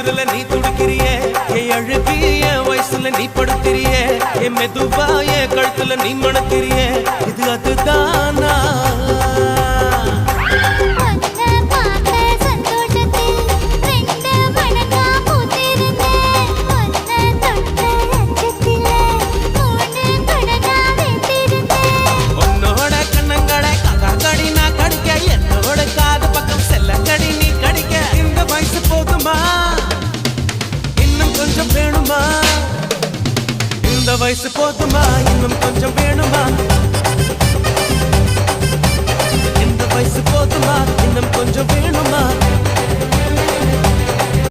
குளிரல நீ துடிக்கிறியே என் அழுகி என் வயசுல நீ படுத்திரியே என் மெதுவா என் கழுத்துல நீ மணக்கிறியே இது அதுதானா இந்த வயசு போதுமா இன்னும் கொஞ்சம் வேணுமா இந்த வயசு போதுமா இன்னும் கொஞ்சம் வேணுமா